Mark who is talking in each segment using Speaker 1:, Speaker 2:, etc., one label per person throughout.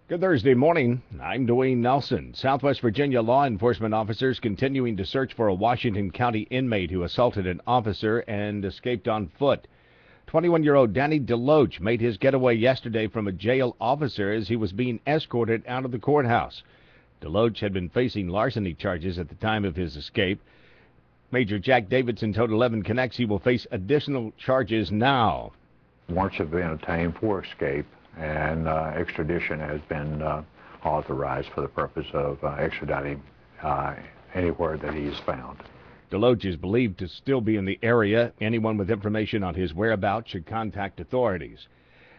Speaker 1: Good Thursday morning. I'm Dwayne Nelson. Southwest Virginia law enforcement officers continuing to search for a Washington County inmate who assaulted an officer and escaped on foot. 21-year-old Danny DeLoach made his getaway yesterday from a jail officer as he was being escorted out of the courthouse. DeLoach had been facing larceny charges at the time of his escape. Major Jack Davidson told 11 Connects he will face additional charges now.
Speaker 2: Warrants have been obtained for escape, and extradition has been authorized for the purpose of extraditing anywhere that he is found.
Speaker 1: DeLoach is believed to still be in the area. Anyone with information on his whereabouts should contact authorities.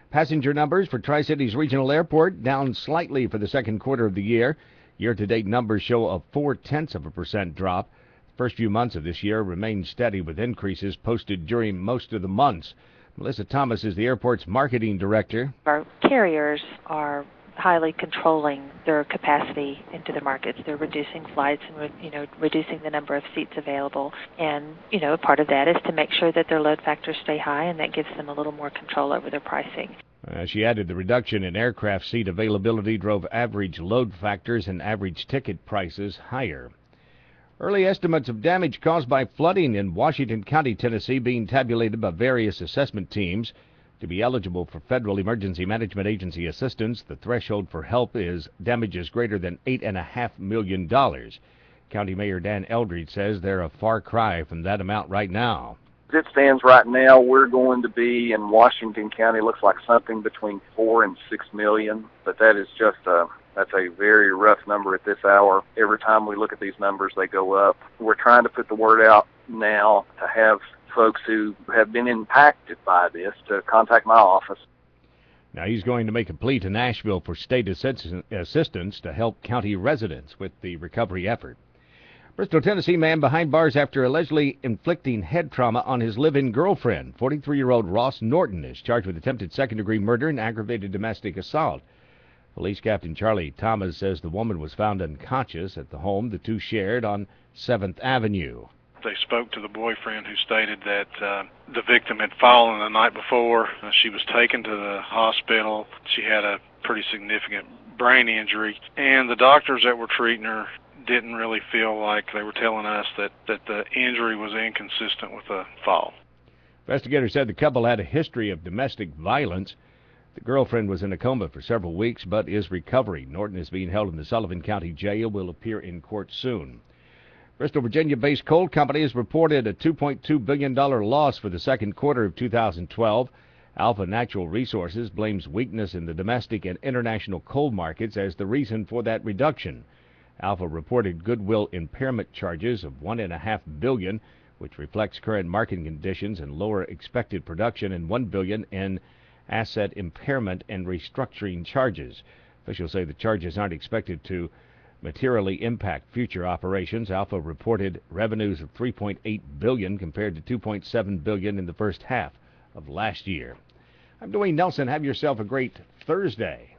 Speaker 1: Passenger numbers for Tri-Cities Regional Airport down slightly for the second quarter of the year. Year-to-date numbers show a 0.4% drop. The first few months of this year remained steady with increases posted during most of the months. Melissa Thomas is the airport's marketing director.
Speaker 3: Our carriers are highly controlling their capacity into the markets. They're reducing flights and reducing the number of seats available. And part of that is to make sure that their load factors stay high, and that gives them a little more control over their pricing.
Speaker 1: She added the reduction in aircraft seat availability drove average load factors and average ticket prices higher. Early estimates of damage caused by flooding in Washington County, Tennessee, being tabulated by various assessment teams. To be eligible for Federal Emergency Management Agency assistance, the threshold for help is damages greater than $8.5 million. County Mayor Dan Eldridge says they're a far cry from that amount right now.
Speaker 4: As it stands right now, we're going to be in Washington County, looks like something between 4 and 6 million, but that is just that's a very rough number at this hour. Every time we look at these numbers, they go up. We're trying to put the word out now to have folks who have been impacted by this to contact my office.
Speaker 1: Now he's going to make a plea to Nashville for state assistance to help county residents with the recovery effort. Bristol, Tennessee man behind bars after allegedly inflicting head trauma on his live-in girlfriend. 43-year-old Ross Norton is charged with attempted second-degree murder and aggravated domestic assault. Police Captain Charlie Thomas says the woman was found unconscious at the home the two shared on 7th Avenue.
Speaker 5: They spoke to the boyfriend, who stated that the victim had fallen the night before. She was taken to the hospital. She had a pretty significant brain injury, and the doctors that were treating her didn't really feel like they were telling us that the injury was inconsistent with a fall.
Speaker 1: Investigators said the couple had a history of domestic violence. The girlfriend was in a coma for several weeks but is recovering. Norton is being held in the Sullivan County Jail, will appear in court soon. Bristol, Virginia-based coal company has reported a $2.2 billion loss for the second quarter of 2012. Alpha Natural Resources blames weakness in the domestic and international coal markets as the reason for that reduction. Alpha reported goodwill impairment charges of $1.5 billion, which reflects current market conditions and lower expected production, and $1 billion in asset impairment and restructuring charges. Officials say the charges aren't expected to materially impact future operations. Alpha reported revenues of $3.8 billion compared to $2.7 billion in the first half of last year. I'm Dwayne Nelson. Have yourself a great Thursday.